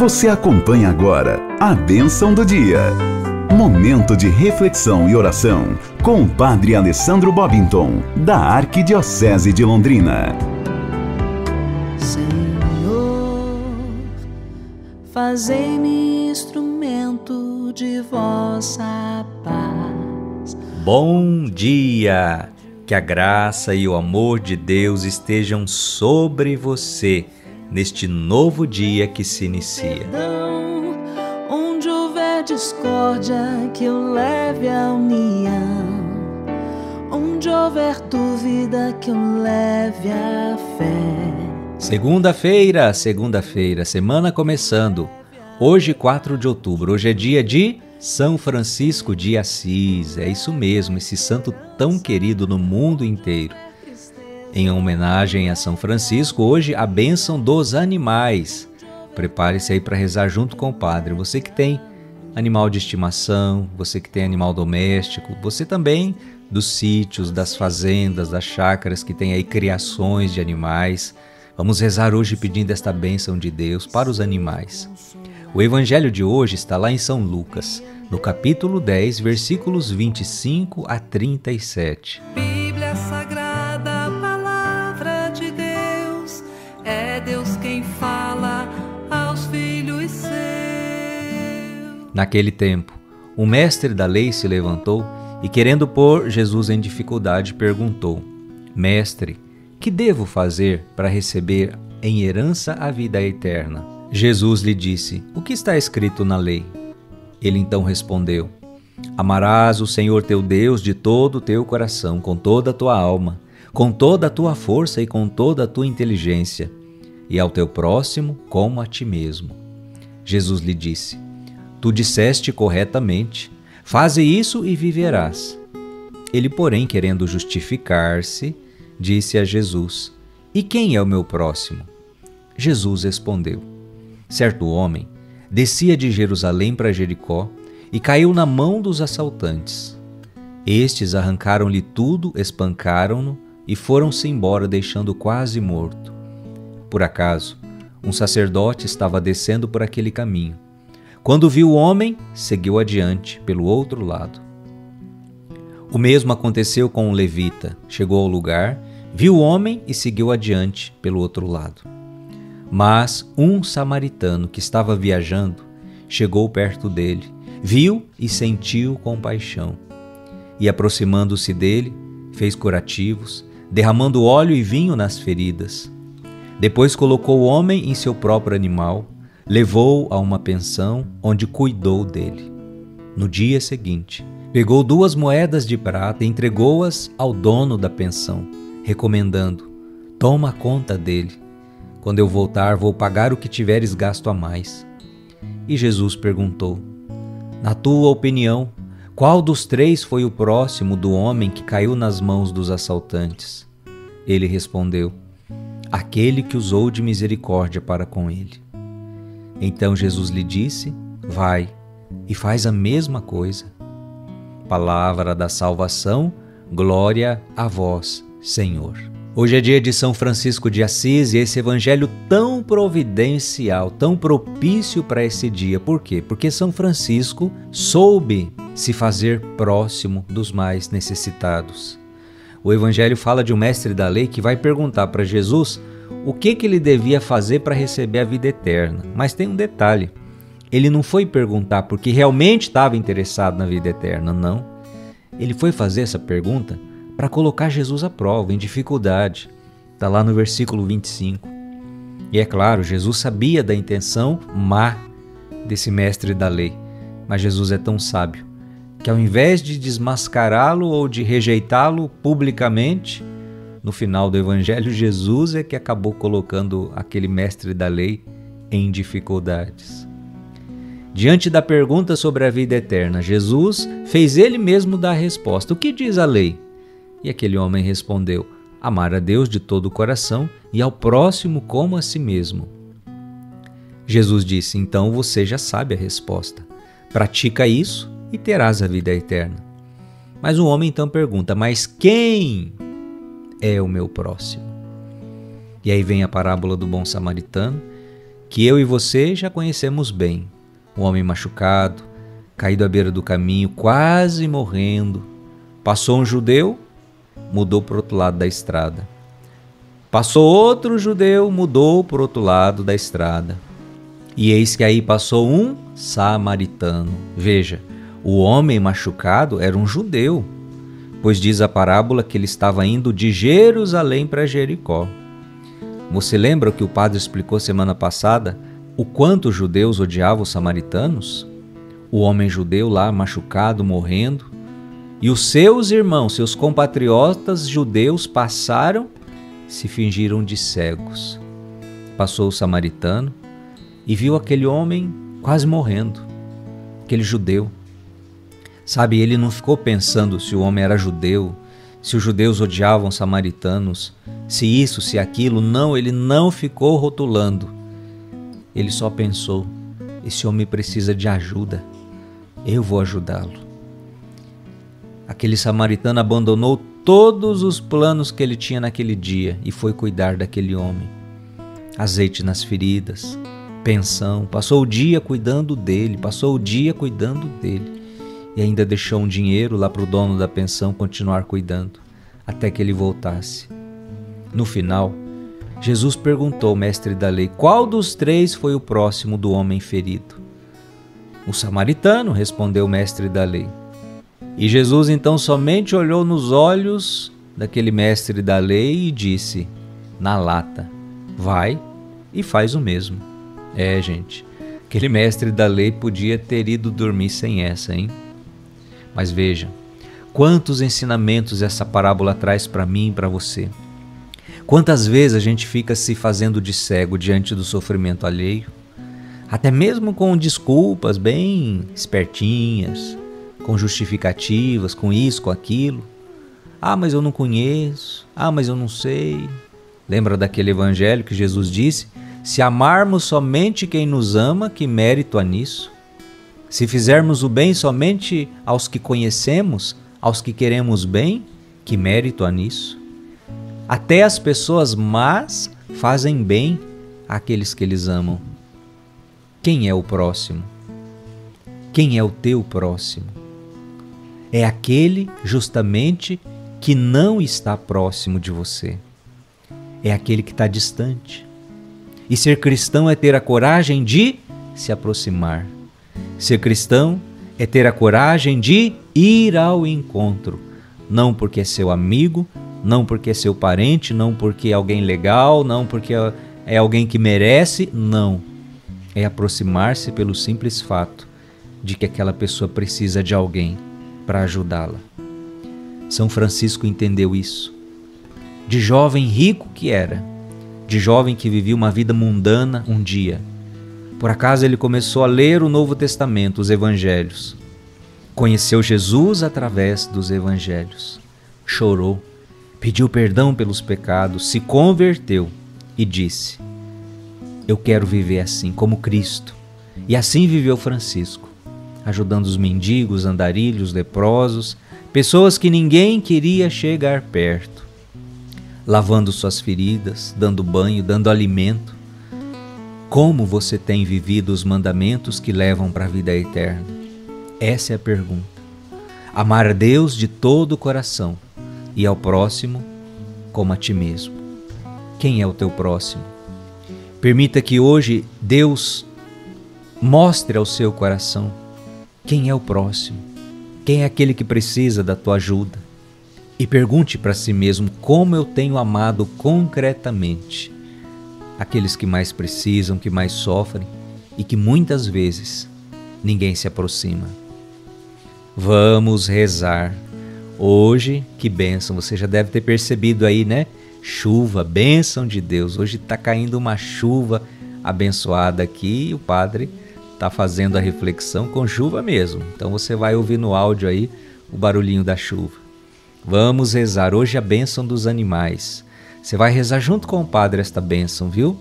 Você acompanha agora a bênção do dia. Momento de reflexão e oração com o Padre Alessandro Bobington, da Arquidiocese de Londrina. Senhor, fazei-me instrumento de vossa paz. Bom dia! Que a graça e o amor de Deus estejam sobre você neste novo dia que se inicia. Perdão, onde houver discórdia, que eu leve a união. Onde houver dúvida, que eu leve a fé. Segunda-feira, semana começando. Hoje, 4 de outubro, hoje é dia de São Francisco de Assis. É isso mesmo, esse santo tão querido no mundo inteiro. Em homenagem a São Francisco, hoje a bênção dos animais. Prepare-se aí para rezar junto com o padre. Você que tem animal de estimação, você que tem animal doméstico, você também dos sítios, das fazendas, das chácaras que tem aí criações de animais. Vamos rezar hoje pedindo esta bênção de Deus para os animais. O evangelho de hoje está lá em São Lucas, no capítulo 10, versículos 25 a 37. Bíblia Sagrada, Palavra de Deus, é Deus quem fala aos filhos seus. Naquele tempo, o mestre da lei se levantou e, querendo pôr Jesus em dificuldade, perguntou: Mestre, que devo fazer para receber em herança a vida eterna? Jesus lhe disse: O que está escrito na lei? Ele então respondeu: Amarás o Senhor teu Deus de todo o teu coração, com toda a tua alma, com toda a tua força e com toda a tua inteligência, e ao teu próximo como a ti mesmo. Jesus lhe disse: Tu disseste corretamente, faze isso e viverás. Ele, porém, querendo justificar-se, disse a Jesus: E quem é o meu próximo? Jesus respondeu: Certo homem descia de Jerusalém para Jericó e caiu na mão dos assaltantes. Estes arrancaram-lhe tudo, espancaram-no e foram-se embora, deixando-o quase morto. Por acaso, um sacerdote estava descendo por aquele caminho. Quando viu o homem, seguiu adiante pelo outro lado. O mesmo aconteceu com um levita. Chegou ao lugar, viu o homem e seguiu adiante pelo outro lado. Mas um samaritano que estava viajando chegou perto dele, viu e sentiu compaixão. E aproximando-se dele, fez curativos, derramando óleo e vinho nas feridas. Depois colocou o homem em seu próprio animal, levou-o a uma pensão onde cuidou dele. No dia seguinte, pegou 2 moedas de prata e entregou-as ao dono da pensão, recomendando: Toma conta dele. Quando eu voltar, vou pagar o que tiveres gasto a mais. E Jesus perguntou: Na tua opinião, qual dos 3 foi o próximo do homem que caiu nas mãos dos assaltantes? Ele respondeu: Aquele que usou de misericórdia para com ele. Então Jesus lhe disse: Vai e faz a mesma coisa. Palavra da salvação, glória a vós, Senhor. Hoje é dia de São Francisco de Assis e esse evangelho tão providencial, tão propício para esse dia. Por quê? Porque São Francisco soube se fazer próximo dos mais necessitados. O evangelho fala de um mestre da lei que vai perguntar para Jesus o que ele devia fazer para receber a vida eterna. Mas tem um detalhe: ele não foi perguntar porque realmente estava interessado na vida eterna, não. Ele foi fazer essa pergunta para colocar Jesus à prova, em dificuldade. Está lá no versículo 25. E é claro, Jesus sabia da intenção má desse mestre da lei, mas Jesus é tão sábio que, ao invés de desmascará-lo ou de rejeitá-lo publicamente, no final do evangelho, Jesus é que acabou colocando aquele mestre da lei em dificuldades. Diante da pergunta sobre a vida eterna, Jesus fez ele mesmo dar a resposta. O que diz a lei? E aquele homem respondeu: amar a Deus de todo o coração e ao próximo como a si mesmo. Jesus disse: então você já sabe a resposta. Pratica isso e terás a vida eterna. Mas o homem então pergunta: mas quem é o meu próximo? E aí vem a parábola do bom samaritano, que eu e você já conhecemos bem. Um homem machucado, caído à beira do caminho, quase morrendo. Passou um judeu, mudou para o outro lado da estrada. Passou outro judeu, mudou para o outro lado da estrada. E eis que aí passou um samaritano. Veja, o homem machucado era um judeu, pois diz a parábola que ele estava indo de Jerusalém para Jericó. Você lembra o que o padre explicou semana passada? O quanto os judeus odiavam os samaritanos? O homem judeu lá machucado, morrendo. E os seus irmãos, seus compatriotas judeus passaram, se fingiram de cegos. Passou o samaritano e viu aquele homem quase morrendo, aquele judeu. Sabe, ele não ficou pensando se o homem era judeu, se os judeus odiavam os samaritanos, se isso, se aquilo. Não, ele não ficou rotulando. Ele só pensou: esse homem precisa de ajuda, eu vou ajudá-lo. Aquele samaritano abandonou todos os planos que ele tinha naquele dia e foi cuidar daquele homem. Azeite nas feridas, pensão, passou o dia cuidando dele, e ainda deixou um dinheiro lá para o dono da pensão continuar cuidando, até que ele voltasse. No final, Jesus perguntou ao mestre da lei qual dos três foi o próximo do homem ferido. O samaritano, respondeu o mestre da lei. E Jesus então somente olhou nos olhos daquele mestre da lei e disse, na lata, vai e faz o mesmo. Gente, aquele mestre da lei podia ter ido dormir sem essa, hein? Mas veja, quantos ensinamentos essa parábola traz para mim e para você. Quantas vezes a gente fica se fazendo de cego diante do sofrimento alheio, até mesmo com desculpas bem espertinhas, com justificativas, com isso, com aquilo. Mas eu não conheço, mas eu não sei. Lembra daquele evangelho que Jesus disse? Se amarmos somente quem nos ama, que mérito há nisso? Se fizermos o bem somente aos que conhecemos, aos que queremos bem, que mérito há nisso? Até as pessoas más fazem bem àqueles que eles amam. Quem é o próximo? Quem é o teu próximo? É aquele justamente que não está próximo de você. É aquele que está distante. E ser cristão é ter a coragem de se aproximar. Ser cristão é ter a coragem de ir ao encontro. Não porque é seu amigo, não porque é seu parente, não porque é alguém legal, não porque é alguém que merece, não. É aproximar-se pelo simples fato de que aquela pessoa precisa de alguém para ajudá-la. São Francisco entendeu isso. De jovem rico que era, de jovem que vivia uma vida mundana um dia, por acaso ele começou a ler o Novo Testamento, os Evangelhos. Conheceu Jesus através dos Evangelhos. Chorou, pediu perdão pelos pecados, se converteu e disse, eu quero viver assim, como Cristo. E assim viveu Francisco, ajudando os mendigos, andarilhos, leprosos, pessoas que ninguém queria chegar perto, lavando suas feridas, dando banho, dando alimento. Como você tem vivido os mandamentos que levam para a vida eterna? Essa é a pergunta. Amar a Deus de todo o coração e ao próximo como a ti mesmo. Quem é o teu próximo? Permita que hoje Deus mostre ao seu coração quem é o próximo, quem é aquele que precisa da tua ajuda. E pergunte para si mesmo como eu tenho amado concretamente aqueles que mais precisam, que mais sofrem e que muitas vezes ninguém se aproxima. Vamos rezar. Hoje, que bênção, você já deve ter percebido aí, né? Chuva, bênção de Deus. Hoje está caindo uma chuva abençoada aqui e o padre está fazendo a reflexão com chuva mesmo. Então você vai ouvir no áudio aí o barulhinho da chuva. Vamos rezar hoje a bênção dos animais. Você vai rezar junto com o padre esta bênção, viu?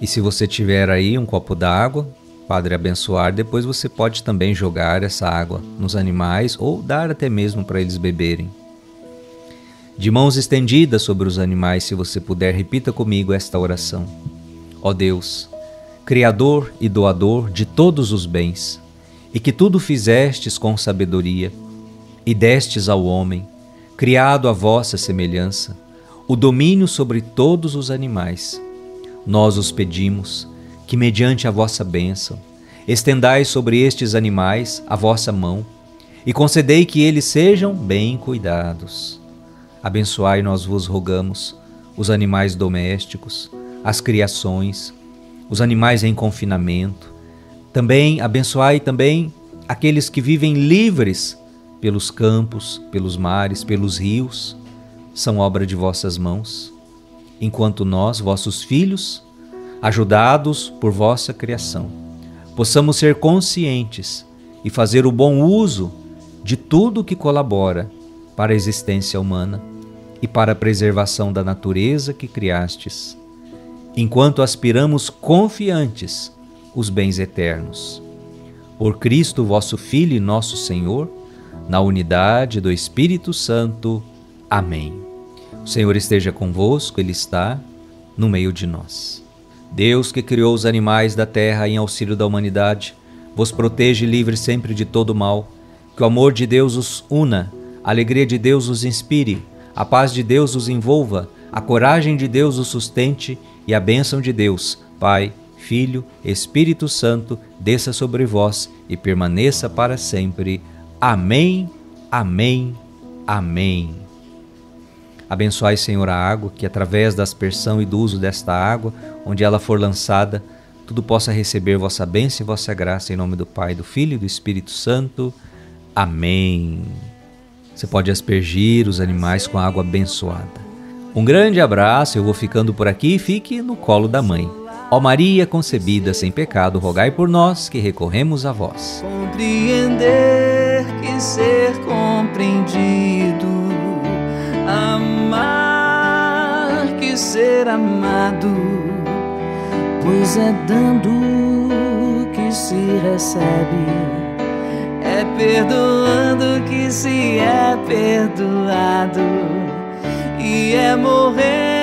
E se você tiver aí um copo d'água, padre abençoar, depois você pode também jogar essa água nos animais ou dar até mesmo para eles beberem. De mãos estendidas sobre os animais, se você puder, repita comigo esta oração. Ó Deus, Criador e doador de todos os bens, e que tudo fizestes com sabedoria, e destes ao homem, criado à vossa semelhança, o domínio sobre todos os animais, nós os pedimos que, mediante a vossa bênção, estendai sobre estes animais a vossa mão e concedei que eles sejam bem cuidados. Abençoai, nós vos rogamos, os animais domésticos, as criações, os animais em confinamento. Também abençoai aqueles que vivem livres pelos campos, pelos mares, pelos rios, são obra de vossas mãos, enquanto nós, vossos filhos, ajudados por vossa criação, possamos ser conscientes e fazer o bom uso de tudo que colabora para a existência humana e para a preservação da natureza que criastes, enquanto aspiramos confiantes os bens eternos. Por Cristo, vosso Filho e nosso Senhor, na unidade do Espírito Santo. Amém. O Senhor esteja convosco, Ele está no meio de nós. Deus, que criou os animais da terra em auxílio da humanidade, vos proteja e livre sempre de todo mal. Que o amor de Deus os una, a alegria de Deus os inspire, a paz de Deus os envolva, a coragem de Deus os sustente e a bênção de Deus, Pai, Filho, Espírito Santo, desça sobre vós e permaneça para sempre. Amém, amém, amém. Abençoai, Senhor, a água, que através da aspersão e do uso desta água, onde ela for lançada, tudo possa receber vossa bênção e vossa graça, em nome do Pai, do Filho e do Espírito Santo. Amém. Você pode aspergir os animais com água abençoada. Um grande abraço, eu vou ficando por aqui e fique no colo da mãe. Ó Maria concebida sem pecado, rogai por nós que recorremos a vós. Compreender que ser compreendido, amar que ser amado, pois é dando que se recebe, é perdoando que se é perdoado, e é morrer